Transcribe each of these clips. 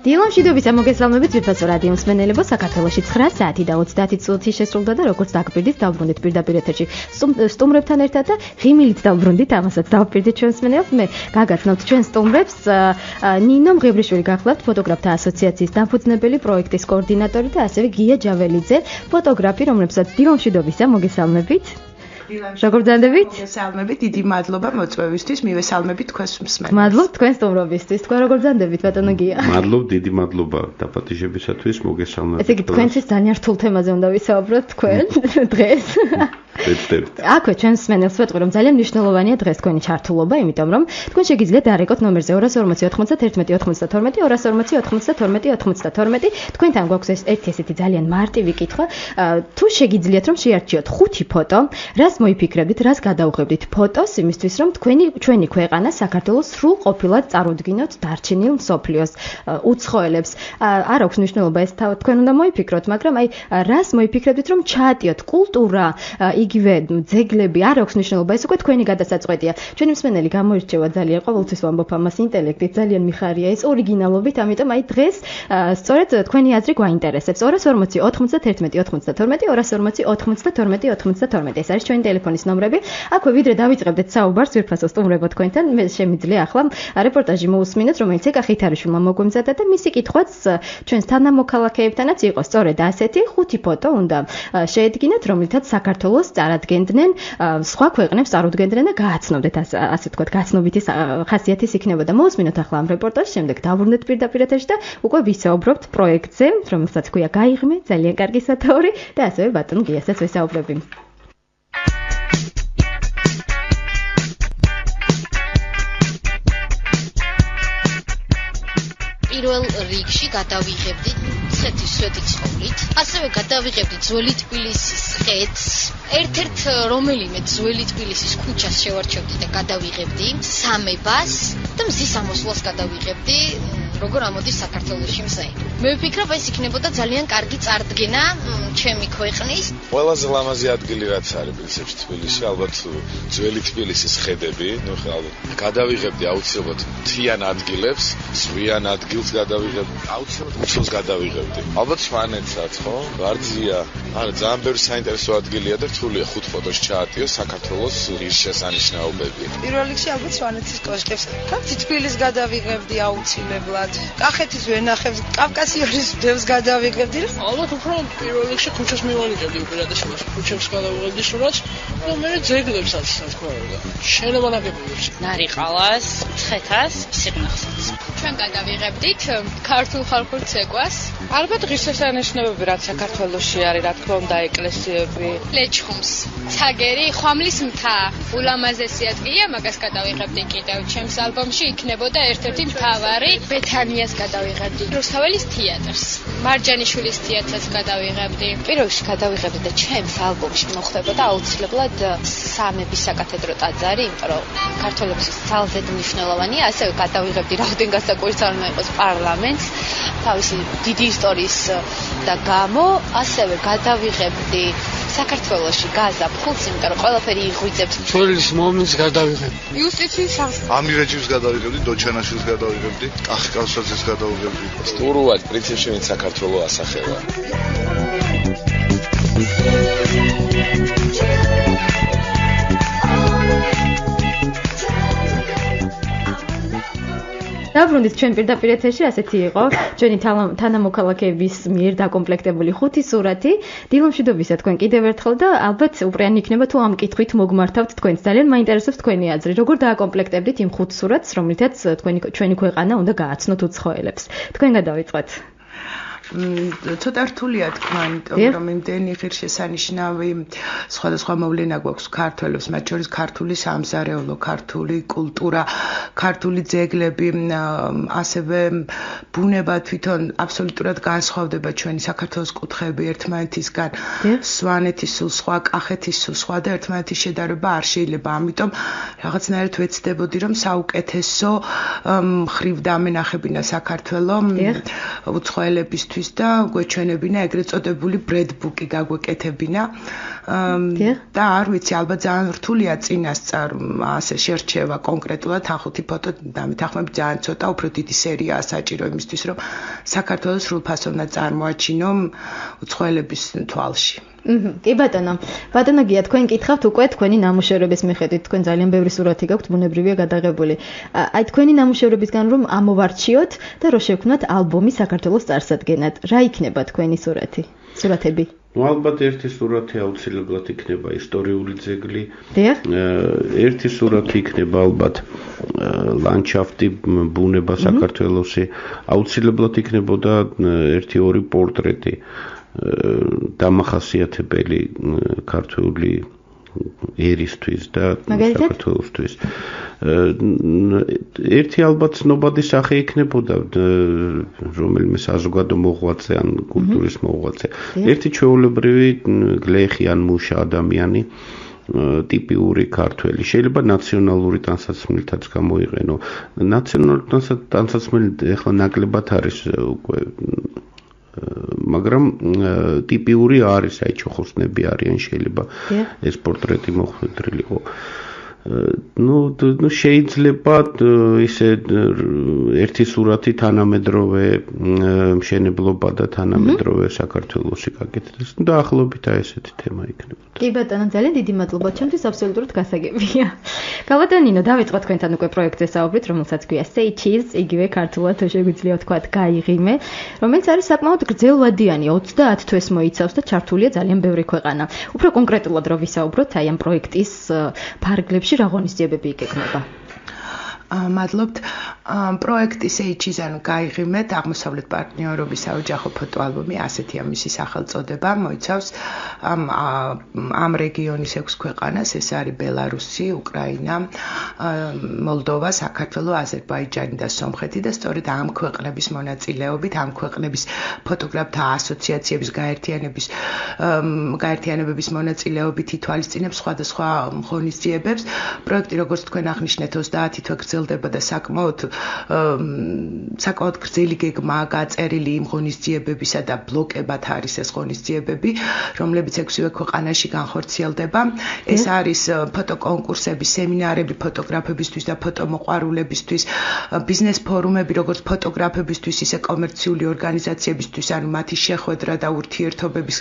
დილომშვიდობის მოგესალმებით ვიფასო რადიო მსმენელებო საქართველოში 9 საათი და 30 წუთი შესრულდა და როგორც დაგპირდით დავბრუნდით პირდაპირ ეთერში სტუმრებთან ერთად და ღიმილით დავბრუნდით ამასაც დავპირდით ჩვენ მსმენელებს მე გაგარხნავთ ჩვენ სტუმრებს ნინო მღებრიშვილი გახლავთ ფოტოგრაფთა ასოციაციის დამფუძნებელი პროექტის კოორდინატორი და ასევე გია ჯაველიძე ფოტოგრაფი რომლებსაც დილომშვიდობისა მოგესალმებით როგორ ძანდებით? მოგესალმებით, დიდი მადლობა მოწვევისთვის, მივესალმებით თქვენს მსმენელს. მადლობთ თქვენ სტუმრობისთვის. თქვენ როგორ ძანდებით, ბატონო გია? მადლობ, დიდი მადლობა დაპატიჟებისათვის, მოგესალმებით. ესე იგი თქვენთვის ძალიან რთულ თემაზე უნდა ვისაუბროთ თქვენ დღეს. აქვე ჩვენ მსმენელს ვეტყვი რომ ძალიან მნიშვნელოვანია დღეს თქვენი ჩართულობა, იმიტომ რომ თქვენ შეგიძლიათ დარეკოთ ნომერზე 240 91 92 240 92 92 თქვენთან გვაქვს ერთი ესეთი ძალიან მარტივი კითხვა. თუ შეგიძლიათ რომ შეარჩიოთ 5 ფოტო, რას მოიფიქრებდით, რას გადაუღებდით ფოტოს იმისთვის რომ ჩვენი ქვეყანა საქართველოს სრულ ყოფილად წარუდგინოთ დარჩენილ მსოფლიოს უცხოელებს. არ აქვს მნიშვნელობა ეს თქვენ უნდა მოიფიქროთ, მაგრამ აი რას მოიფიქრებდით რომ ჩაატიოთ კულტურა იგივე ძეგლები არ აქვს მნიშვნელობა ეს უკვე თქვენი გადასაწყვეტია. ჩვენი მსმენელი გამოირჩევა ძალიან ყოველთვის ვამბობ ამას ინტელექტით ძალიან მიხარია ეს ორიგინალობით, ამიტომ აი დღეს სწორედ თქვენი აზრი გვაინტერესებს. 240 91 92 240 92 92 ეს არის ჩვენი ტელეფონის ნომრები. აქვე ვიდრე დავიწყებდეთ საუბარს ვირფასო სტუმრებო თქვენთან, მე შემიძლია ახლა რეპორტაჟი მოусმინოთ, რომელიც ეკა ხითარიშვილმა მოგვემზადა და მისი კითხვაც ჩვენს თანამოქალაქეებთანაც იყო სწორედ ასეთი 5 ფოტო უნდა შეედგინათ, რომლითაც საქართველოს წარადგენდნენ სხვა ქვეყნებს წარუდგენდნენ და გააცნობდეთ ასე თქვა გაცნობითი ხასიათის იქნებოდა. მოусმინოთ ახლა ამ რეპორტაჟს, შემდეგ დავბრუნდეთ პირდაპირ ეთერში და უკვე ვისაუბრობთ პროექტზე, რომელსაც ქვია გაიღმე, ძალიან კარგი სათაური და ასევე ბატონ გიასაც ვესაუბრები. პირველ რიგში გადავიღებდით სვეტი ცხოვრით, ასევე გადავიღებდით ძველი თბილისის ხიდს, ერთ-ერთ რომელიმე ძველი თბილისის ქუჩას შევარჩევდი და გადავიღებდი სამებას და მზის ამოსვლას გადავიღებდი, როგორ ამოდის საქართველოში მზე. მე ვფიქრობ ეს იქნებოდა ძალიან კარგი წარდგენა ჩემი ქვეყნის. ყველაზე ლამაზი ადგილი რაც არის პრინციპში თბილისში, ალბათ ძველი თბილისის ხედები, ნუ ალბათ გადავიღებდი აუცილებლად მთიან ადგილებს, ზღვიან ადგილს გადავიღებდი, აუცილებლად უცხოს გადავიღებდი. ალბათ შვანეთსაც, ხო? ვარძია. არა, ძალიან ბევრი საინტერესო ადგილია და რთულია 5 ფოტოში ჩაატიო საქართველოს ღირსშესანიშნაობები. პირველ რიგში ალბათ შვანეთის კოშკებს. თბილისს გადავიღებდი აუცილებლად. კახეთის ვენახებს, კავკასიონის მდევს გადავიღებდი. ალბათ უფრო პირველ რიგში ქუჩას მივანიჭებდი უპირატესობას. ქუჩებს გადავიღებდი სურათს და მე ძეგლებსაც, რა თქმა უნდა. შენობა ნაგებობებს. ნარიყალას, ცხეთას, სიღნაღსაც. ჩვენ გადავიღებდით ქართულ ხალხურ ცეკვას. ალბათ ღირსშესანიშნაობები რაც საქართველოში არის, რა თქმა უნდა, ეკლესიები, ლეჩხუმს, ცაგერი, ხვამლის მთა. ულამაზესი ადგილია, მაგას გადავიღებდი კიდევ. ჩემს ალბომში იქნებოდა ერთ-ერთი მთავარი ბეთანიას გადავიღებდი. რუსთაველის თეატრს, მარჯანიშვილის თეატრს გადავიღებდი. პირველ რიგში გადავიღებდი და ჩემს ალბომში მოხდებოდა აუცილებლად სამების საკათედრო ტაძარი, იმიტომ რომ ქართველებისთვის ძალზედ მნიშვნელოვანია, ასევე გადავიღებდი რაოდენ გასაკვირს არ უნდა იყოს პარლამენტს, თავისი დიდი ისტორიის და გამო, ასევე გადავიღებდი საქართველოში გაზაფხულს, იმიტომ რომ ყველაფერი იღვიძებს. თბილისის მომენტს გადავიღებდი. იუსტიციის სახლს. ამირეჯიბს გადავიღებდი, დოჩანაშვილს გადავიღებდი, კახიკალსაძეს გადავიღებდი. სტურუად პრინციპში ვინც საქართველოს ასახება. დავბრუნდით ჩვენ პირდაპირ ეთერში, ასეთი იყო ჩვენი თანამოქალაქეების მიერ დაკომპლექტებული 5 სურათი. დილომშვიდობისა თქვენ კიდევ ერთხელ და ალბათ უპრიანი იქნება თუ ამ კითხვით მოგმართავთ თქვენს. ძალიან მაინტერესებს თქვენი აზრი. როგორ დააკომპლექტებდით იმ 5 სურათს, რომლითაც ჩვენი ქვეყანა უნდა გააცნოთ უცხოელებს. თქვენ გადავიწყოთ. ცოტა რთულია თქვა, იმიტომ რომ იმდენი ღირსშესანიშნავი სხვადასხვა მოვლენა გვაქვს ქართველებს, მათ შორის ქართული სამზარეულო, ქართული კულტურა, ქართული ძეგლები, ასევე ბუნება თვითონ აბსოლუტურად განსხვავდება ჩვენი საქართველოს კუთხეები ერთმანეთისგან. სვანეთის სულ სხვა, კახეთის სულ სხვა და ერთმანეთის შედარება არ შეიძლება. ამიტომ რაღაცნაირად ვეცდებოდი რომ საუკეთესო მხრივ დამენახებინა საქართველოს უცხოელებისთვის და გვეჩვენებინა ეგრეთ წოდებული ბრედბუკი გაგვეკეთებინა. და არ ვიცი, ალბათ ძალიან რთულია წინასწარ ასე შერჩევა კონკრეტულად ხუთი ფოტო დამეთანხმებით ძალიან ცოტა, უფრო დიდი სერიაა საჭირო იმისთვის, რომ საქართველოს სრულფასოვნად წარმოაჩინო უცხოელების თვალში. კი ბატონო. ბატონო გია, თქვენ კითხავთ უკვე თქვენი ნამუშევრების მიხედვით, თქვენ ძალიან ბევრი სურათი გაქვთ, ბუნებრივია გადაღებული. აი თქვენი ნამუშევრებისგან რომ ამოვარჩიოთ და რომ შევქმნათ ალბომი საქართველოს წარსადგენად. რა იქნება თქვენი სურათები? ალბათ ერთი სურათი აუცილებლად იქნება ისტორიული ძეგლი. დიახ. ერთი სურათი იქნება ალბათ ლანდშაფტი, ბუნება საქართველოსი. აუცილებლად იქნებოდა 1-2 პორტრეტი. დამახასიათებელი ქართული ერისთვის და საქართველოსთვის. ერთი ალბათ ცნობადი სახე იქნებოდა რომელიმე საზოგადო მოღვაწე ან კულტურის მოღვაწე. ერთი ჩვეულებრივი გლეხი ან მუშა ადამიანი ტიპიური ქართველი. შეიძლება ნაციონალური ტანსაცმლითაც გამოიყენო. ნაციონალური ტანსაცმელი ახლა ნაკლებად არის უკვე მაგრამ ტიპიური არის, აი ჩოხოსნები არიან, შეიძლება ეს პორტრეტი მოხვედრილიყო. ну შეიძლება ისე ერთი სურათი თანამედროვე მშენებლობა და თანამედროვე საქართველოსი გაკეთდეს. ну დაახლოებით აი ესეთი თემა იქნება. კი ბატონო, ძალიან დიდი მადლობა. ჩემთვის აბსოლუტურად გასაგებია. გაბატონინო, დავიწყოთ თქვენთან უკვე პროექტზე საუბრით, რომელსაც ქვია Say Cheese, იგივე ქართულად შეგვიძლია ვთქვათ გაიღიმე, რომელიც არის საკმაოდ გრძელვადიანი, 30 თვეს მოიცავს და ჩართულია ძალიან ბევრი ქვეყანა. უფრო კონკრეტულად რო ვისაუბროთ აი ამ პროექტის ფარგლებში რა ღონისძიებები იგეგმება? მადლობთ. პროექტი Say-Cheese-ან გაიღიმეთ აღმოსავლეთ პარტნიორობის საოჯახო ფოტოალბომი, ასეთია მისი სახელწოდება, მოიცავს ამ რეგიონის 6 ქვეყანას, ეს არის ბელარუსი, უკრაინა, მოლდოვა, საქართველო, აზერბაიჯანი და სომხეთი და სწორედ ამ ქვეყნების მონაწილეობით, ამ ქვეყნების ფოტოგრაფთა ასოციაციების გაერთიანებების მონაწილეობით ითვალისწინებს სხვადასხვა ღონისძიებებს. პროექტი, როგორც თქვენ აღნიშნეთ, 30 თვე გრძელდება და საკმაოდ გრძელი გეგმაა გაწერილი იმ ღონისძიებებისა და ბლოკებად არის ეს ღონისძიებები, რომლებიც 6-ვე ქვეყანაში განხორციელდება. ეს არის ფოტოკონკურსები, სემინარები ფოტოგრაფებისთვის და ფოტომოყვარულებისთვის, ბიზნეს ფორუმები, როგორც ფოტოგრაფებისთვის, ისე კომერციული ორგანიზაციებისთვის, ანუ მათი შეხვედრა და ურთიერთობების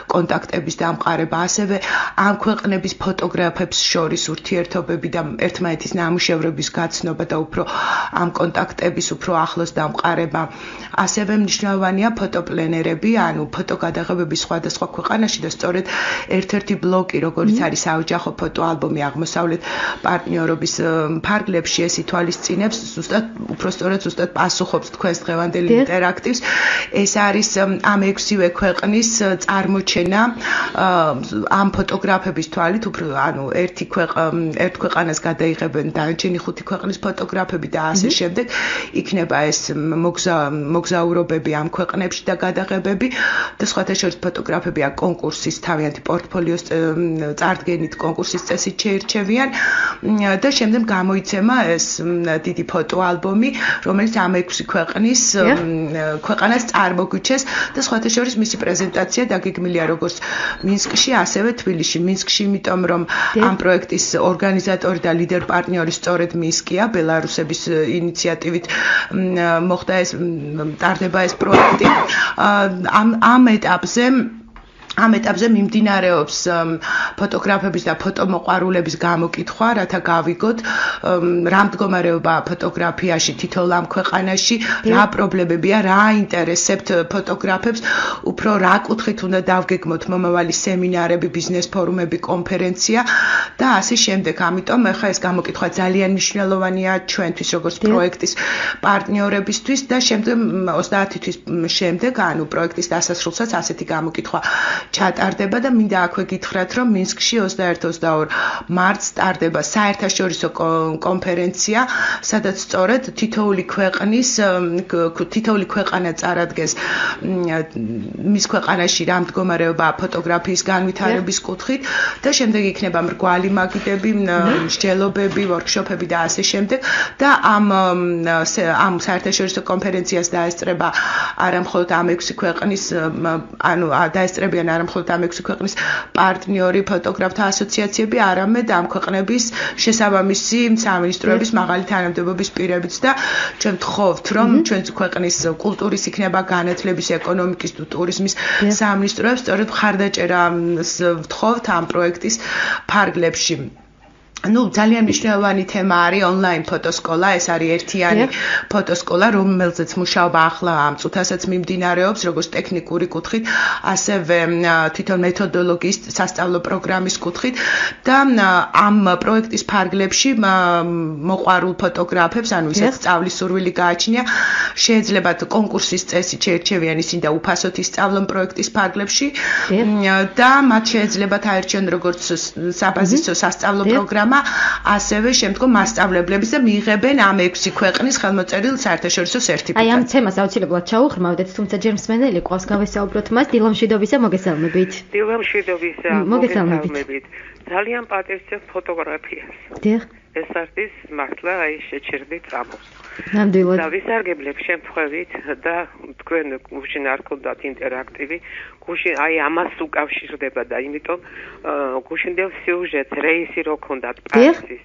კონტაქტების დამყარება, ასევე ამ ქვეყნების ფოტოგრაფებს შორის ურთიერთობები და ერთმანეთის ნამუშევრების გაცნობა და უფრო ამ კონტაქტების უფრო ახლოს დამყარება. ასევე მნიშვნელოვანია ფოტოპლენერები, ანუ ფოტოგადაღებები სხვადასხვა ქვეყანაში და სწორედ ერთ-ერთი ბლოკი, როგორც არის საოჯახო ფოტოალბომი აღმოსავლეთ პარტნიორობის ფარგლებში, ეს ითვალისწინებს ზუსტად პასუხობს თქვენს დღევანდელ ინტერაქტივს. ეს არის ამ 6-ვე ქვეყნის წარმოჩენა ამ ფოტოგრაფების თვალით, ანუ ერთ ქვეყანას გადაიღებენ დანარჩენი 5 ქვეყნის ფოტოგრაფები და ასე შემდეგ. იქნება ეს მოგზაურობები ამ ქვეყნებში და გადაღებები და სხვათა შორის ფოტოგრაფები კონკურსის თავიანთი პორტფოლიოს წარდგენით კონკურსის წესით შეირჩევიან და შემდეგ გამოიცემა ეს დიდი ფოტოალბომი, რომელიც ამ 6 ქვეყანას წარმოგვიჩეს და სხვათა შორის მისი პრეზენტაცია დაგეგმილია როგორც მინსკში, ასევე თბილისში. მინსკში, იმიტომ რომ ამ პროექტის ორგანიზატორი და ლიდერ პარტნიორი სწორედ მინსკია, ბელარუსების ინიციატივით მოხდა ეს ტარდება ეს პროექტი. ამ ეტაპზე მიმდინარეობს ფოტოგრაფების და ფოტომოყვარულების გამოკითხვა, რათა გავიგოთ რა მდგომარეობა ფოტოგრაფიაში თითოეულ ამ ქვეყანაში, რა პრობლემებია, რა აინტერესებთ ფოტოგრაფებს, უფრო რა კუთხით უნდა დავგეგმოთ მომავალი სემინარები, ბიზნეს ფორუმები, კონფერენცია და ასე შემდეგ. ამიტომ ახლა ეს გამოკითხვა ძალიან მნიშვნელოვანია ჩვენთვის, როგორც პროექტის პარტნიორებისთვის და შემდეგ 30 თვის შემდეგ, ანუ პროექტის დასასრულსაც ასეთი გამოკითხვა ჩატარდება და მინდა აქვე გითხრათ, რომ მინსკში 21-22 მარტს ტარდება საერთაშორისო კონფერენცია, სადაც სწორედ თითოეული ქვეყანა წარადგენს მის ქვეყანაში რა მდგომარეობაა ფოტოგრაფიის განვითარების კუთხით და შემდეგ იქნება მრგვალი მაგიდები, მსჯელობები, ვორქშოპები და ასე შემდეგ და ამ საერთაშორისო კონფერენციას დაესწრება არა მხოლოდ ამ 6 ქვეყნის, ანუ დაესწრებიან არა არა მხოლოდ ამ 6 ქვეყნის პარტნიორი ფოტოგრაფთა ასოციაციები, არამედ ამ ქვეყნების შესაბამისი სამინისტროების მაღალი თანამდებობის პირებიც და ჩვენ ვთხოვთ, რომ ჩვენს ქვეყნის კულტურის იქნება განათლების, ეკონომიკის თუ ტურიზმის სამინისტროებს სწორედ მხარდაჭერას ვთხოვთ ამ პროექტის ფარგლებში. ძალიან მნიშვნელოვანი თემა არის ონლაინ ფოტოსკოლა, ეს არის ერთიანი ფოტოსკოლა, რომელზეც მუშაობა ახლა ამ წუთასაც მიმდინარეობს, როგორც ტექნიკური კუთხით, ასევე თვითონ მეთოდოლოგიის სასწავლო პროგრამის კუთხით და ამ პროექტის ფარგლებში მოყვარულ ფოტოგრაფებს, ანუ ვისაც სწავლის სურვილი გააჩნია, შეეძლებათ კონკურსის წესით შეერჩევიან ისინი და უფასოდ ისწავლონ პროექტის ფარგლებში და მათ შეეძლებათ აერჩიონ როგორც საბაზისო სასწავლო პროგრამა, ასევე შემდგომ მასწავლებლების და მიიღებენ ამ 6 ქვეყნის ხელმოწერილ საერთაშორისო სერტიფიკატს. აი ამ თემას აუცილებლად ჩაუღრმავდეთ, თუმცა ჯერ მსმენელი ყავს გავესაუბროთ მას დილამშვიდობისა მოგესალმებით. დილამშვიდობისა მოგესალმებით. ძალიან პატივს ფოტოგრაფიას. დიახ. ეს არის მართლა აი შეჩერდით წამოს. ნამდვილად. და ვისარგებლებ შემთხვევით და თქვენ გუშინ არ გქონდათ ინტერაქტივი, გუშინ აი ამას უკავშირდება და იმიტომ გუშინდელ სიუჟეტს რეისი რო გქონდათ პრესის.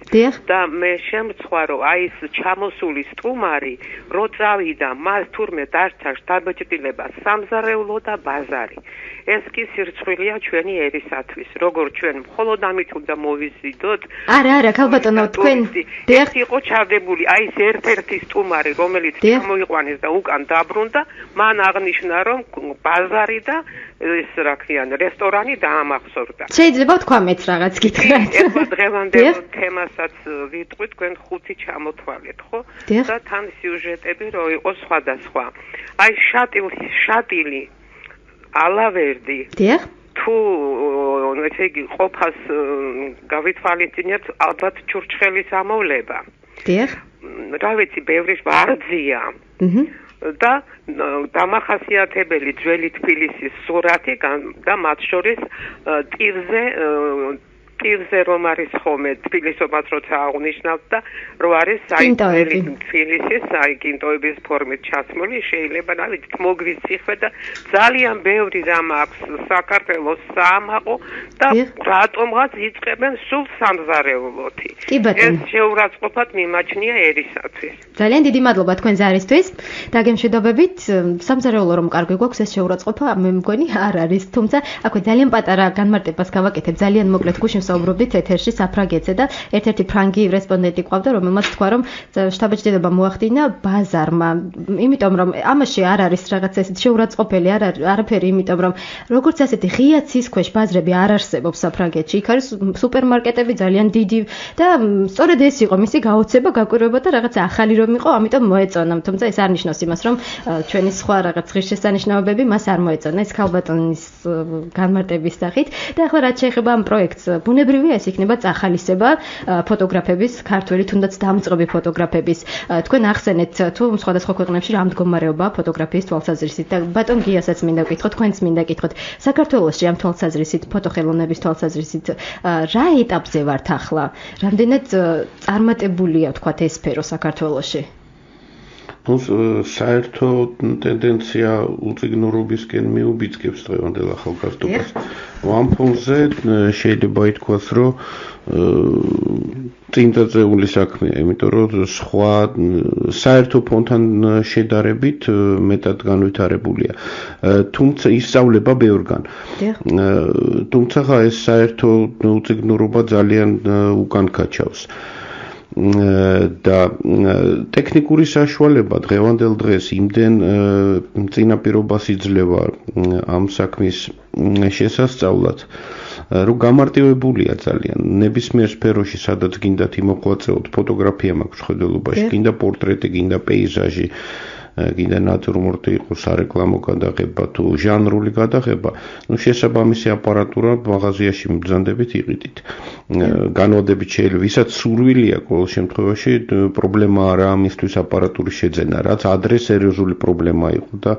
და მე შემცხვარ რომ აი ეს ჩამოსული სტუმარი რო წავიდა მას თურმე დარჩა შთაბეჭდილება სამზარეულო და ბაზარი. ეს კი სირცხვილია ჩვენი ერისათვის. როგორ ჩვენ მხოლოდ ამით უნდა მოვიზიდოთ? არა, ქალბატონო, თქვენ ეს იყო ჩადებული, აი ეს ერთ-ერთი სტუმარი, რომელიც გამოიყვანეს და უკან დაბრუნდა, მან აღნიშნა, რომ ბაზარი და ეს რა ქვიან, რესტორანი დაამახსოვრდა. შეიძლება თქვა მეც რაღაც გითხრათ. ეს დღევანდელ თემასაც ვიტყვი, თქვენ 5 ჩამოთვალეთ, ხო? და თან სიუჟეტები რო იყოს სხვადასხვა. აი შატილი ალავერდი. დიახ. თუ ესე იგი ყოფას გავითვალისწინებთ ალბათ ჩურჩხელის ამოვლება. დიახ. რა ვიცი, ბევრი ვარძია. და დამახასიათებელი ძველი თბილისის სურათი და მათ შორის ტირზე რომ არის ხოლმე თბილისობას როცა აღნიშნავთ და რო არის საერთოდ თბილისის კინტოების ფორმით ჩასმული, შეიძლება რა ვიცი მოგვიციხվე და ძალიან ბევრი რამ აქვს საქართველოს საამაყო და რატომღაც იწყებენ სულ სამზარეულოთი. ეს შეურაცხყოფად მიმაჩნია ერისათვის. ძალიან დიდი მადლობა თქვენ ზარისთვის. დაგემშვიდობებით, სამზარეულო რომ კარგი გვაქვს ეს შეურაცხყოფა მე მგონი არ არის, თუმცა აქვე ძალიან პატარა განმარტებას გავაკეთებ, ძალიან მოკლედ გუშინ საუბრობდით ეთერში საფრანგეთზე და ერთ-ერთი ფრანგი რესპონდენტი ყავდა, რომელმაც თქვა, რომ შთაბეჭდილება მოახდინა ბაზარმა, იმიტომ რომ ამაში არ არის რაღაც ესეთი შეურაცხყოფელი, არაფერი, იმიტომ რომ როგორც ასეთი ღია ცის ქვეშ ბაზრები არ არსებობს საფრანგეთში. იქ არის სუპერმარკეტები ძალიან დიდი და სწორედ ეს იყო მისი გაოცება, გაკვირვება და რაღაც ახალი რომ იყო, ამიტომ მოეწონა. თუმცა ეს არ ნიშნავს იმას, რომ ჩვენი სხვა რაღაც ღირსშესანიშნაობები მას არ მოეწონა. ეს ქალბატონის განმარტების სახით და ახლა რაც შეეხება ამ პროექტს, ბუნებრივია ეს იქნება წახალისება ფოტოგრაფების, ქართველი თუნდაც დამწყები ფოტოგრაფების. თქვენ ახსენეთ თუ სხვადასხვა ქვეყნებში რა მდგომარეობაა ფოტოგრაფიის თვალსაზრისით და ბატონ გიასაც მინდა ვკითხოთ, თქვენც მინდა ვკითხოთ. საქართველოში ამ თვალსაზრისით, ფოტოხელოვნების თვალსაზრისით რა ეტაპზე ვართ ახლა? რამდენად წარმატებულია ვთქვათ ეს სფერო საქართველოში? საერთო ტენდენცია უწიგნურობისკენ მიუბიძგებს დღევანდელ ახალგაზრდობას. ამ ფონზე შეიძლება ითქვას, რომ წინ დაწეული საქმეა, იმიტომ რომ სხვა საერთო ფონთან შედარებით მეტად განვითარებულია. თუმცა ისწავლება ბევრგან. თუმცა ეს საერთო უწიგნურობა ძალიან უკან გაჩავს. და ტექნიკური საშუალება დღევანდელ დღეს იმდენ წინაპირობას იძლევა ამ საქმის შესასწავლად, რომ გამარტივებულია ძალიან. ნებისმიერ სფეროში, სადაც გინდათ იმოღვაწეოთ, ფოტოგრაფია მაქვს მხედველობაში, გინდა პორტრეტი, გინდა პეიზაჟი, გინდა ნატურმორტი იყოს, სარეკლამო გადაღება თუ ჟანრული გადაღება, შესაბამისი აპარატურა მაღაზიაში მბრძანდებით იყიდით. განვადებით შეიძლება, ვისაც სურვილი აქვს, ყოველ შემთხვევაში პრობლემა არა ამისთვის აპარატურის შეძენა, რაც ადრე სერიოზული პრობლემა იყო და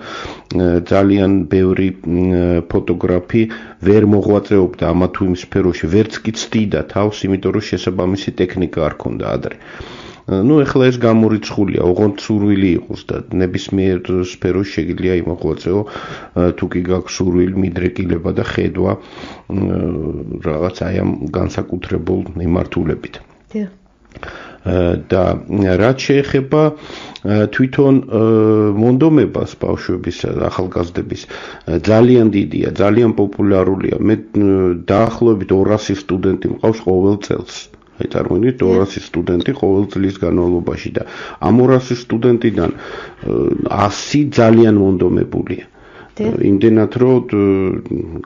ძალიან ბევრი ფოტოგრაფი ვერ მოღვაწეობდა ამა თუ იმ სფეროში, ვერც კი ცდიდა თავს, იმიტომ რომ შესაბამისი ტექნიკა არ ქონდა ადრე. ну ეხლა ეს გამორიცხულია, ოღონდ სურვილი იყოს და ნებისმიერ სფეროში შეგიძლია იმოღვაწეო, თუ კი გაქვს სურვილი, მიდრეკილება და ხედვა რაღაც აი ამ განსაკუთრებულ მიმართულებით. და რაც შეეხება თვითონ მონდომებას ბავშვების ახალგაზრდების ძალიან დიდია, ძალიან პოპულარულია. მე დაახლოებით 200 სტუდენტი მყავს ყოველ წელს. აი წარმოიდგინეთ 200 სტუდენტი ყოველ წლის განმავლობაში და ამ 200 სტუდენტიდან 100 ძალიან მონდომებულია. იმდენად რომ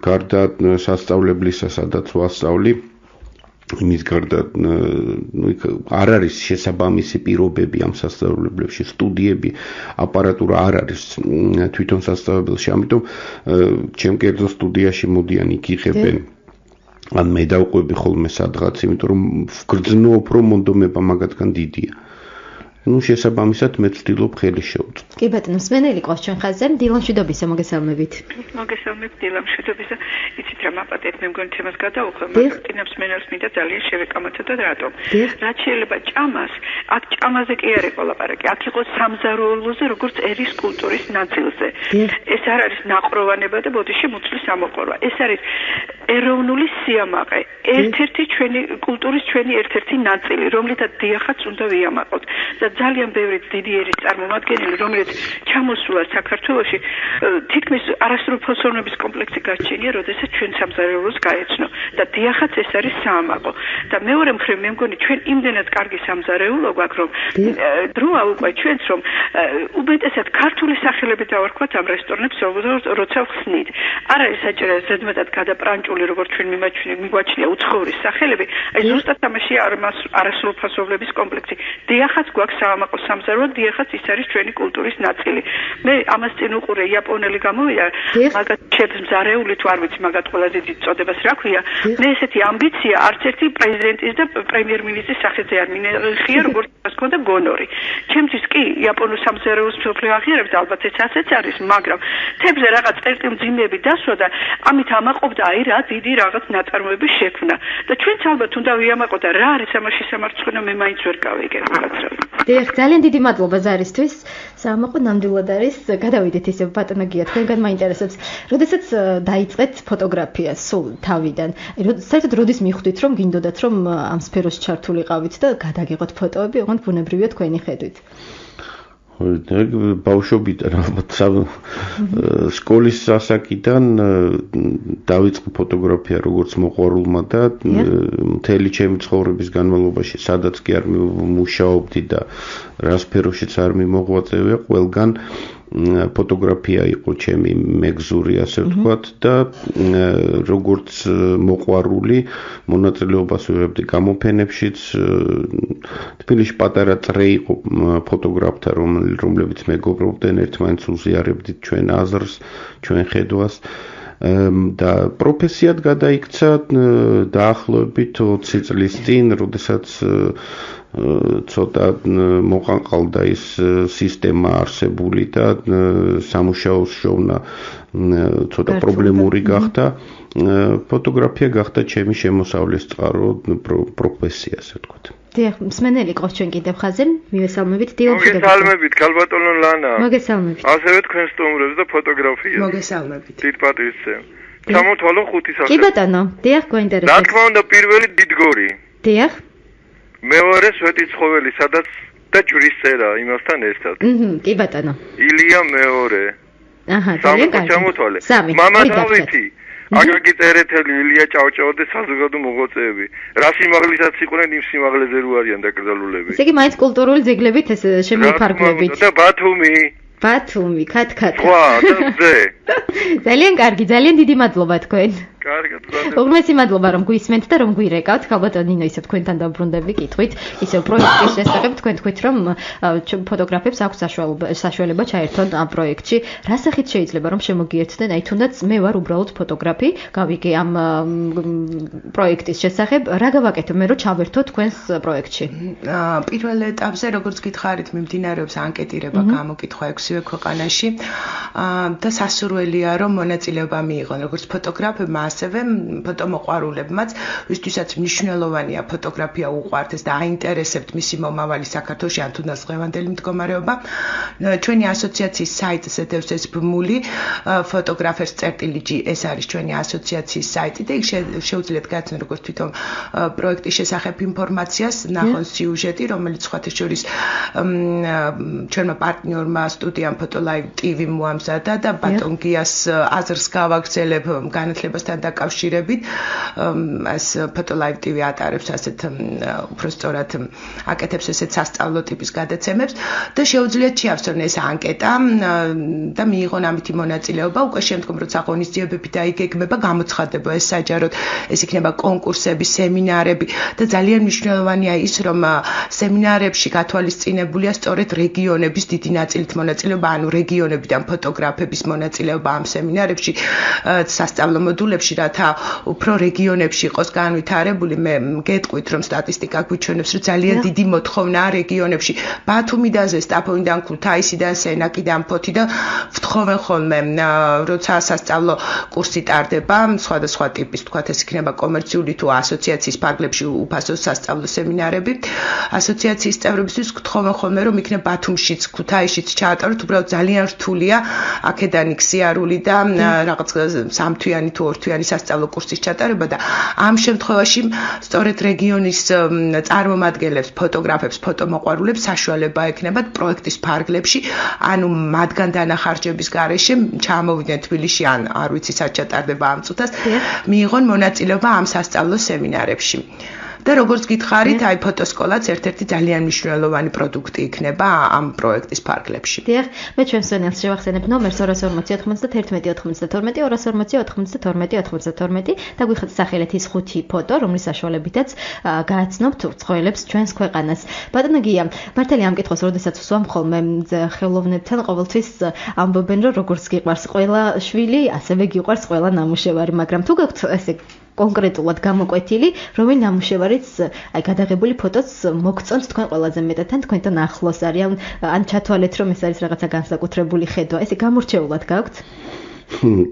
გარდა სასწავლებლისა, სადაც ვასწავლი, იმის გარდა არ არის შესაბამისი პირობები ამ სასწავლებლებში, სტუდიები, აპარატურა არ არის თვითონ სასწავლებელში, ამიტომ ჩემ კერძო სტუდიაში მოდიან, იქ იღებენ ან მე დავყვები ხოლმე სადღაც, იმიტომ რომ ვგრძნობ, რომ მონდომება მაგათგან დიდია. ну შესაბამისად მე ვცდილობ ხელი შევწყვეტ. კი ბატონო, მსმენელი ყავს ჩვენ ხაზზე, დილან მშვიდობისა, მოგესალმებით. მოგესალმებით, დილან მშვიდობისა. იცით რა მაპატეთ, მე მგონი თემას გადავუხო, მაგრამ წინა მსმენელს მინდა ძალიან შევეკამათო და რატომ? რაც შეიძლება ჭამას, აქ ჭამაზე კი არის ყოლაპარაკი, აქ იყო სამზარეულოზე, როგორც ერის კულტურის ნაწილზე. ეს არ არის ნაყროვანება და ბოდიში მუცლის ამოყორვა. ეს არის ეროვნული სიამაყე, ერთ-ერთი ჩვენი კულტურის ჩვენი ერთ-ერთი ნაწილი, რომლითაც დიახაც უნდა ვიამაყოთ. და ძალიან ბევრი დიდი ერის წარმომადგენელი, რომელიც ჩამოსულა საქართველოში, თითქმის არასრულფასოვნების კომპლექსი გაჩენია, როდესაც ჩვენ სამზარეულოს გაეცნო და დიახაც ეს არის საამაყო. და მეორე მხრივ მე მგონი ჩვენ იმდენად კარგი სამზარეულო გვაქვს, რომ დროა უკვე ჩვენს რომ უმეტესად ქართული სახელები დავარქვათ ამ რესტორნებს, როცა ხსნით. არ არის საჭირო ზედმეტად გადაპრანჭული, როგორც ჩვენ მიგვაჩნია უცხოური სახელები, აი ზუსტად ამაში არასრულფასოვნების კომპლექსი. დიახაც გვაქვს საამაყო სამზარეულო, დიახაც ის არის ჩვენი კულტურის ნაწილი. მე ამას წინ უყურე იაპონელი გამოვიდა, მაგათ ჩემს მზარეული თუ არ ვიცი მაგათ ყველაზე დიდ წოდებას რა ქვია. მე ესეთი ამბიცია არც ერთი პრეზიდენტის და პრემიერ-მინისტრის სახეზე არ მინახია, როგორც მას ქონდა გონორი. ჩემთვის კი იაპონურ სამზარეულოს მსოფლიო აღიარებს და ალბათ ეს ასეც არის, მაგრამ თებზე რაღაც წერტილმძიმეები დასვა და ამით ამაყობდა აი რა დიდი რაღაც ნაწარმოების შექმნა. და ჩვენც ალბათ უნდა ვიამაყოთ და რა არის ამაში სამარცხვინო, მე მაინც ვერ გავიგებ რაღაცა. დიახ, ძალიან დიდი მადლობა ზარისთვის. საამაყო ნამდვილად არის. გადავიდეთ ისე ბატონო გია, თქვენგან მაინტერესებს. როდესაც დაიწყეთ ფოტოგრაფია სულ თავიდან, საერთოდ როდის მიხვდით, რომ გინდოდათ, რომ ამ სფეროში ჩართულიყავით და გადაგიღოთ ფოტოები, ოღონდ ბუნებრივია თქვენი ხედვით? ბავშვობიდან ალბათ სკოლის ასაკიდან დავიწყე ფოტოგრაფია როგორც მოყვარულმა და მთელი ჩემი ცხოვრების განმავლობაში სადაც კი არ მუშაობდი და რა სფეროშიც არ მიმოღვაწევია, ყველგან ფოტოგრაფია იყო ჩემი მეგზური, ასე ვთქვათ, და როგორც მოყვარული მონაწილეობას ვიღებდი გამოფენებშიც. თბილისში პატარა წრე იყო ფოტოგრაფთა, რომლებიც მეგობრობდნენ, ერთმანეთს უზიარებდით ჩვენ აზრს, ჩვენ ხედვას. და პროფესიად გადაიქცა დაახლოებით 20 წლის წინ, როდესაც ცოტა მოყანყალდა ის სისტემა არსებული და სამუშაოს შოვნა ცოტა პრობლემური გახდა. ფოტოგრაფია გახდა ჩემი შემოსავლის წყარო, პროფესია, ასე ვთქვათ. დიახ, მსმენელი ყავს ჩვენ კიდევ ხაზზე, მივესალმებით, დილა მშვიდობისა. მოგესალმებით, ქალბატონო ლანა. მოგესალმებით. ასევე თქვენ სტუმრებს და ფოტოგრაფიას. მოგესალმებით. დიდ პატივისცემ. ჩამოთვალო 5 სახე. კი ბატონო, დიახ, გვაინტერესებს. რა თქმა უნდა, პირველი დიდგორი. დიახ. მეორე სვეტიცხოველი, სადაც და ჯვრის წერა იმასთან ერთად. კი ბატონო. ილია მეორე. აჰა, ძალიან კარგი. ჩამოთვალე. მამა დავითი. აკაკი წერეთელი, ილია ჭავჭავა და საზოგადო მოღვაწეები. რა სიმაღლისაც იყვნენ, იმ სიმაღლეზე რო არიან დაკრძალულები. ესე იგი, მაინც კულტურული ძეგლებით ეს შემოფარგლებით. და ბათუმი. ბათუმი, ქათქათა. სხვა და ზე. ძალიან კარგი, ძალიან დიდი მადლობა თქვენ. კარგად, უღმესი მადლობა რომ გვისმენთ და რომ გვირეკავთ. ქალბატონო ნინო, ისე თქვენთან დაბრუნდები კითხვით. ისე პროექტის შესახებ თქვენ თქვით რომ ფოტოგრაფებს აქვს საშუალება ჩაერთონ ამ პროექტში. რა სახით შეიძლება რომ შემოგიერთდნენ? აი თუნდაც მე ვარ უბრალოდ ფოტოგრაფი, გავიგე ამ პროექტის შესახებ. რა გავაკეთებ მე რომ ჩავერთო თქვენს პროექტში? პირველ ეტაპზე, როგორც გითხარით, მიმდინარეობს ანკეტირება, გამოკითხვა 6-ვე ქვეყანაში და სასურველია რომ მონაწილეობა მიიღონ როგორც ფოტოგრაფებმა, ასევე ფოტომოყვარულებმაც, ვისთვისაც მნიშვნელოვანია ფოტოგრაფია უყვარდეს და აინტერესებთ მისი მომავალი საქართველოში ან თუნდაც დღევანდელი მდგომარეობა. ჩვენი ასოციაციის საიტზე დევს ეს ბმული ფოტოგრაფერს.gr ეს არის ჩვენი ასოციაციის საიტი და იქ შეუძლიათ გააცნო როგორც თვითონ პროექტის შესახებ ინფორმაციას, ნახონ სიუჟეტი, რომელიც სხვათა შორის ჩვენმა პარტნიორმა სტუდიამ Photolive TV მოამზადა და ბატონ გიას აზრს გავაგრძელებ განათლებასთან დაკავშირებით. ეს Photolive TV ატარებს ასეთ უფრო სწორად აკეთებს ესეთ სასწავლო ტიპის გადაცემებს და შეუძლიათ შეავსონ ეს ანკეტა და მიიღონ ამითი მონაწილეობა. უკვე შემდგომ როცა ღონისძიებები დაიგეგმება, გამოცხადდება ეს საჯაროდ, ეს იქნება კონკურსები, სემინარები და ძალიან მნიშვნელოვანია ის, რომ სემინარებში გათვალისწინებულია სწორედ რეგიონების დიდი ნაწილით მონაწილეობა, ანუ რეგიონებიდან ფოტოგრაფების მონაწილეობა ამ სემინარებში, სასწავლო მოდულებში, რათა უფრო რეგიონებში იყოს განვითარებული. მე გეტყვით, რომ სტატისტიკა გვიჩვენებს, რომ ძალიან დიდი მოთხოვნაა რეგიონებში, ბათუმიდან, ზესტაფონიდან, ქუთაისიდან, სენაკიდან, ფოთი და ვთხოვენ ხოლმე, როცა სასწავლო კურსი ტარდება, სხვადასხვა ტიპის, თქვათ, ეს იქნება კომერციული თუ ასოციაციის ფარგლებში უფასო სასწავლო სემინარები. ასოციაციის წევრებისთვის გთხოვენ ხოლმე, რომ იქნება ბათუმშიც, ქუთაისშიც ჩაატაროთ, უბრალოდ ძალიან რთულია აქედან ქსიარული და რაღაც სამთვიანი თუ ორთვიანი სასწავლო კურსის ჩატარება და ამ შემთხვევაში სწორედ რეგიონის წარმომადგენლებს, ფოტოგრაფებს, ფოტომოყვარულებს საშუალება ექნებათ პროექტის ფარგლებში, ანუ მათგან დანახარჯების გარეშე ჩამოვიდნენ თბილისში ან არ ვიცი სად ჩატარდება ამ წუთას, მიიღონ მონაწილეობა ამ სასწავლო სემინარებში. და როგორც გითხარით, აი ფოტოსკოლაც ერთ-ერთი ძალიან მნიშვნელოვანი პროდუქტი იქნება ამ პროექტის ფარგლებში. დიახ, მე ჩვენს სცენელს შევახსენებ ნომერს 24091929292 და გვიხდეთ სახელით ის 5 ფოტო, რომლის საშუალებითაც გააცნობთ უცხოელებს ჩვენს ქვეყანას. ბატონო გია, მართალია ამ კითხვას როდესაც ვსვამ ხოლმე ხელოვნებთან ყოველთვის ამბობენ, რომ როგორც გიყვარს ყველა შვილი, ასევე გიყვარს ყველა ნამუშევარი, მაგრამ თუ გაქვთ ესე კონკრეტულად გამოკვეთილი, რომელი ნამუშევარიც აი გადაღებული ფოტოც მოგწონთ თქვენ ყველაზე მეტად თან თქვენთან ახლოს არის, ან ჩათვალეთ რომ ეს არის რაღაცა განსაკუთრებული ხედვა, ესე გამორჩეულად გაქვთ?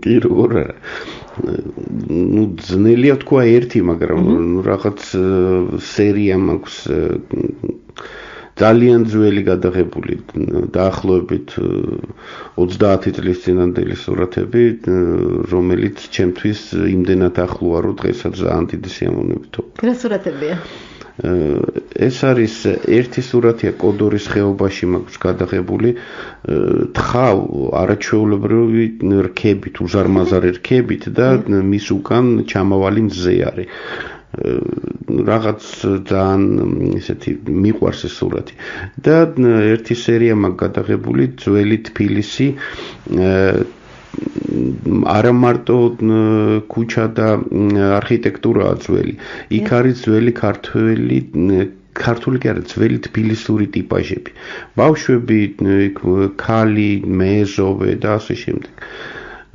კი, როგორ არა. ნუ ძნელია თქვა ერთი, მაგრამ ნუ რაღაც სერია მაქვს ძალიან ძველი გადაღებული დაახლოებით 30 წლის წინანდელი სურათები, რომელიც ჩემთვის იმდენად ახლოა, რომ დღესაც ძალიან დიდი სიამოვნებითო. რა სურათებია? ეს არის ერთი სურათია კოდორის ხეობაში მაქვს გადაღებული, თხა არაჩვეულებრივი რქებით, უზარმაზარი რქებით და მის უკან ჩამავალი მზე არის. რაღაც ძალიან ესეთი მიყვარს ეს სურათი და ერთი სერია მაქვს გადაღებული ძველი თბილისი არა მარტო ქუჩა და არქიტექტურაა ძველი, იქ არის ძველი ქართული კი არა, ძველი თბილისური ტიპაჟები, ბავშვები, ქალი, მეზობე და ასე შემდეგ.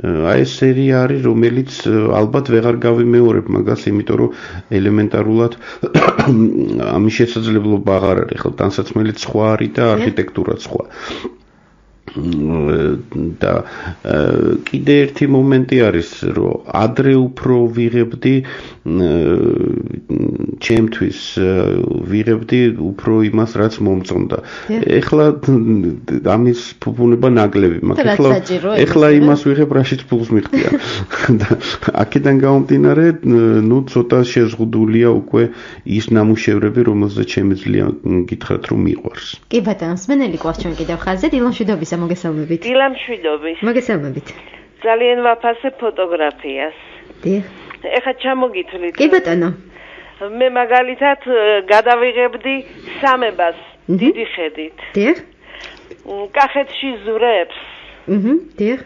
აი ეს სერია არის, რომელიც ალბათ ვეღარ გავიმეორებ მაგას, იმიტომ რომ ელემენტარულად ამის შესაძლებლობა აღარ არის, ხო, ტანსაცმელიც სხვა არის და არქიტექტურაც სხვა. და კიდე ერთი მომენტი არის, რომ ადრე უფრო ვიღებდი ჩემთვის ვიღებდი უფრო იმას, რაც მომწონდა. ეხლა ამის ფუფუნება ნაკლები მაქვს. ეხლა იმას ვიღებ, რაშიც ფულს მიხდია. და აქედან გამომდინარე, ნუ ცოტა შეზღუდულია უკვე ის ნამუშევრები, რომელზეც შემიძლია გითხრათ, რომ მიყვარს. კი ბატონო, მსმენელი გვაქვს ჩვენ კიდევ ხაზზე, დილამშვიდობისა, მოგესალმებით. დილამშვიდობის. მოგესალმებით. ძალიან ვაფასებ ფოტოგრაფიას. დიახ. ეხლა ჩამოგითვლით. კი ბატონო. მე მაგალითად გადავიღებდი სამებას დიდი ხედით. დიახ. კახეთში ზურებს. დიახ.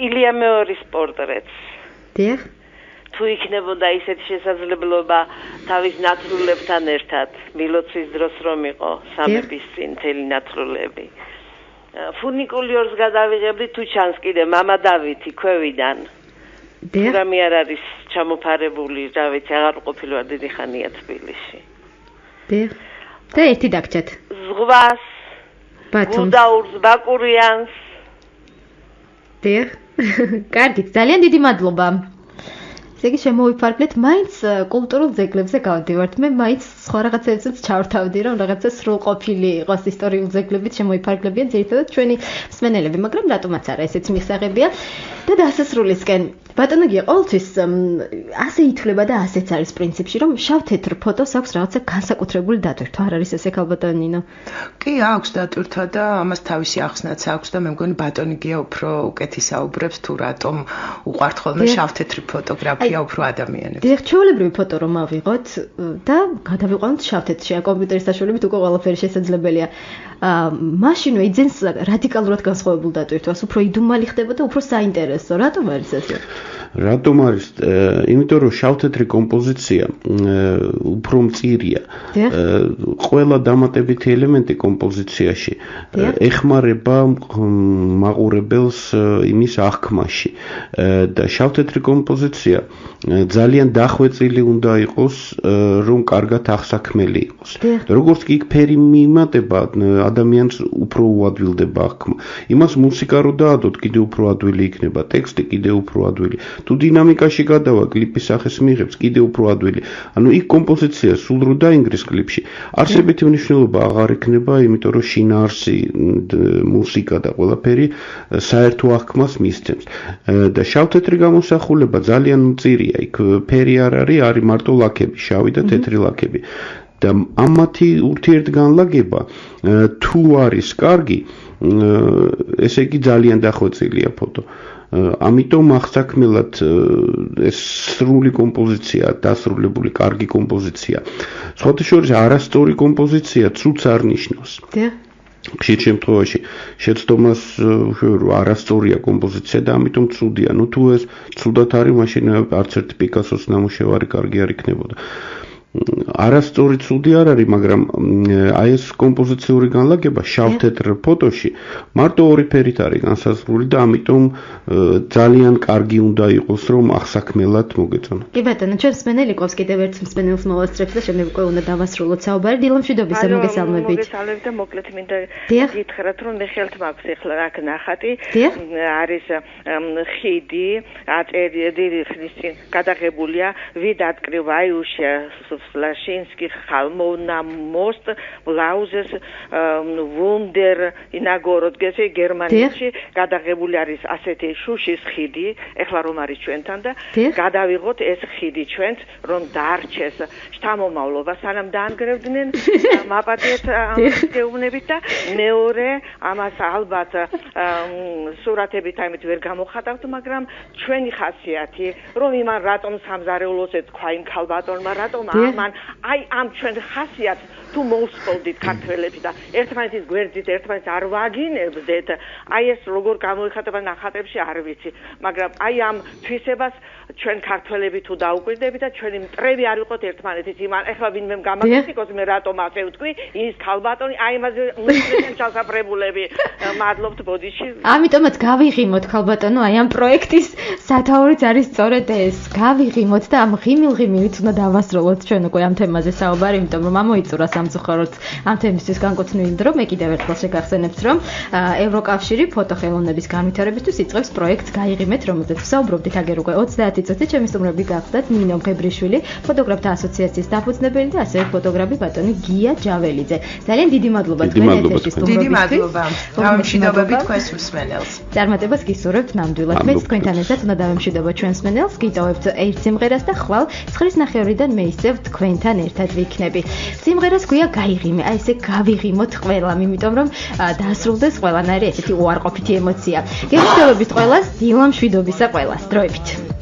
ილია მეორის პორტრეტს. დიახ. თუ იქნებოდა ისეთი შესაძლებლობა თავის ნათლულებთან ერთად, მილოცვის დროს რომ იყო სამების წინ მთელი ნათლულები. ფუნიკულიორს გადავიღებდი თუ ჩანს კიდე მამა დავითი ქვევიდან. რამე არ არის ჩამოფარებული, რა ვიცი, აღარ ყოფილვარ დიდი ხანია თბილისში. დიახ. და ერთი დაგჭათ. ზღვას, ბუდაურს, ბაკურიანს. დიახ. კარგი, ძალიან დიდი მადლობა. ესე იგი შემოვიფარგლეთ, მაინც კულტურულ ძეგლებზე გავდივართ. მე მაინც სხვა რაღაცებზეც ჩავრთავდი, რომ რაღაცა სრულყოფილი იყოს ისტორიულ ძეგლებით შემოიფარგლებიან ძირითადად ჩვენი მსმენელები, მაგრამ რატომაც არა, ესეც მისაღებია. და დასასრულისკენ ბატონო გია ყოველთვის ასე ითვლება და ასეც არის პრინციპში, რომ შავ-თეთრ ფოტოს აქვს რაღაცა განსაკუთრებული დატვირთვა. არ არის ესე ხალბატონო ნინო? კი, აქვს დატვირთვა და ამას თავისი ახსნაც აქვს და მე მგონი ბატონი გია უფრო უკეთი საუბრებს თუ რატომ უყვართ ხოლმე შავ-თეთრი ფოტოგრაფია უფრო ადამიანებს. დიახ, ჩვეულებრივი ფოტო რომ ავიღოთ და გადავიყვანოთ შავ-თეთრში, კომპიუტერის საშუალებით უკვე ყველაფერი შესაძლებელია. მაშინვე იძენს რადიკალურად განსხვავებულ დატვირთვას, უფრო იდუმალი ხდება და უფრო საინტერესო. რატომ არის ესე? რატომ არის? იმიტომ რომ შავ-თეთრი კომპოზიცია უფრო მწირია. ყველა დამატებითი ელემენტი კომპოზიციაში ეხმარება მაყურებელს იმის აღქმაში და შავ-თეთრი კომპოზიცია ძალიან დახვეწილი უნდა იყოს, რომ კარგად აღსაქმელი იყოს. როგორც კი იქ ფერი მიიმატება, ადამიანს უფრო უადვილდება აღქმა. იმას მუსიკა რო დაადოთ, კიდე უფრო ადვილი იქნება, ტექსტი კიდე უფრო ადვილი. თუ დინამიკაში გადავა კლიპის სახეს მიიღებს, კიდე უფრო ადვილი. ანუ იქ კომპოზიცია სულ რო დაინგრეს კლიპში, არსებითი მნიშვნელობა აღარ იქნება, იმიტომ რომ შინაარსი, მუსიკა და ყველაფერი საერთო აღქმას მისცემს. და შავ-თეთრი გამოსახულება ძალიან მწირია. იქ ფერი არ არის მარტო ლაქები, შავი და თეთრი ლაქები. და ამათი ურთიერთგანლაგება თუ არის კარგი, ესე იგი ძალიან დახვეწილია ფოტო. ამიტომ აღსაქმელად ეს სრული კომპოზიცია, დასრულებული კარგი კომპოზიცია. სხვათა შორის არასწორი კომპოზიცია ცუდს არ ნიშნავს. ხშირ შემთხვევაში შეცდომას არასწორია კომპოზიცია და ამიტომ ცუდია. ნუ თუ ეს ცუდად არის, მაშინ არც ერთი პიკასოს ნამუშევარი კარგი არ იქნებოდა. არასწორი ცუდი არ არის, მაგრამ აი ეს კომპოზიციური განლაგება შავ-თეთრ ფოტოში მარტო ორი ფერით არის განსაზღვრული და ამიტომ ძალიან კარგი უნდა იყოს, რომ აღსაქმელად მოგეწონოთ. კი ბატონო, ჩვენს მსმენელი ყავს კიდევ ერთ მსმენელს მოვასწრებთ და შემდეგ უკვე უნდა დავასრულოთ საუბარი. დილამშვიდობისა, მოგესალმებით. მოგესალმებით და მოკლედ მინდა გითხრათ, რომ მე ხელთ მაქვს ახლა აქ ნახატი. არის ხიდი, დიდი ხნის წინ გადაღებულია ვიდატკრი ვაიუშია Slashinsky Khalmovna most Blouses Wunder ინაგოროდგესი გერმანიაში გადაღებული არის ასეთი შუშის ხიდი, ეხლა რომ არის ჩვენთან და გადავიღოთ ეს ხიდი ჩვენც რომ დაარჩეს შთამომავლობა, სანამ დაანგრევდნენ მაპატიეთ გეუბნებით და მეორე ამას ალბათ სურათებით ამით ვერ გამოხატავთ, მაგრამ ჩვენი ხასიათი რომ იმან რატომ სამზარეულოს ეთქვა იმ ქალბატონმა, რატომ ამან აი ამ ჩვენ ხასიათს თუ მოусწოდით ქართველები და ერთმანეთის გვერდით ერთმანეთს არ ვაგინებდეთ, აი ეს როგორ გამოიხატება ნახატებში არ ვიცი, მაგრამ აი ამ თვისებას ჩვენ ქართველები თუ დაუკვირდებით და ჩვენი მტრები არ ვიყოთ ერთმანეთის იმან, ეხლა ვინმე გამაკრიტიკოს მე რატომ ასე ვთქვი, ის ქალბატონი აი იმაზე უნდენ ჩასაფრებულები, მადლობთ ბოდიში. ამიტომაც გავიღიმოთ ქალბატონო, აი ამ პროექტის სათაურიც არის სწორედ ეს. გავიღიმოთ და ამ ღიმილ-ღიმილით უნდა დავასრულოთ ჩვენ უკვე ამ თემაზე საუბარი, იმიტომ რომ ამოიწურა სამწუხაროდ ამ თემისთვის განკუთვნილი დრო. მე კიდევ ერთხელ შეგახსენებთ, რომ ევროკავშირი ფოტოხელოვნების განვითარებისთვის იწყებს პროექტს გაიღიმეთ, რომელზეც ვსაუბრობდით აგერ უკვე 30 წუთი. ჩემი სტუმრები გახდათ ნინო მღებრიშვილი, ფოტოგრაფთა ასოციაციის დაფუძნებელი და ასევე ფოტოგრაფი ბატონი გია ჯაველიძე. ძალიან დიდი მადლობა თქვენ ეთერში სტუმრობისთვის. დიდი მადლობა. დავამშვიდობებით თქვენს მსმენელს. წარმატებას გისურვებთ ნამდვილად. მეც თქვენთან ერთად უნდა დავამშვიდობოთ ჩვენს მსმენელს, გიტოვებთ ერთ სიმღერას და ხვალ 9:30-დან მე ისევ თქვენთან ერთად ვიქნები. სიმღერას გვია გაიღიმე, აი ესე გავიღიმოთ ყველამ, იმიტომ რომ დაასრულდეს ყველანაირი ესეთი უარყოფითი ემოცია. გესწრებით ყველას, დილამშვიდობისა ყველას. დროებით.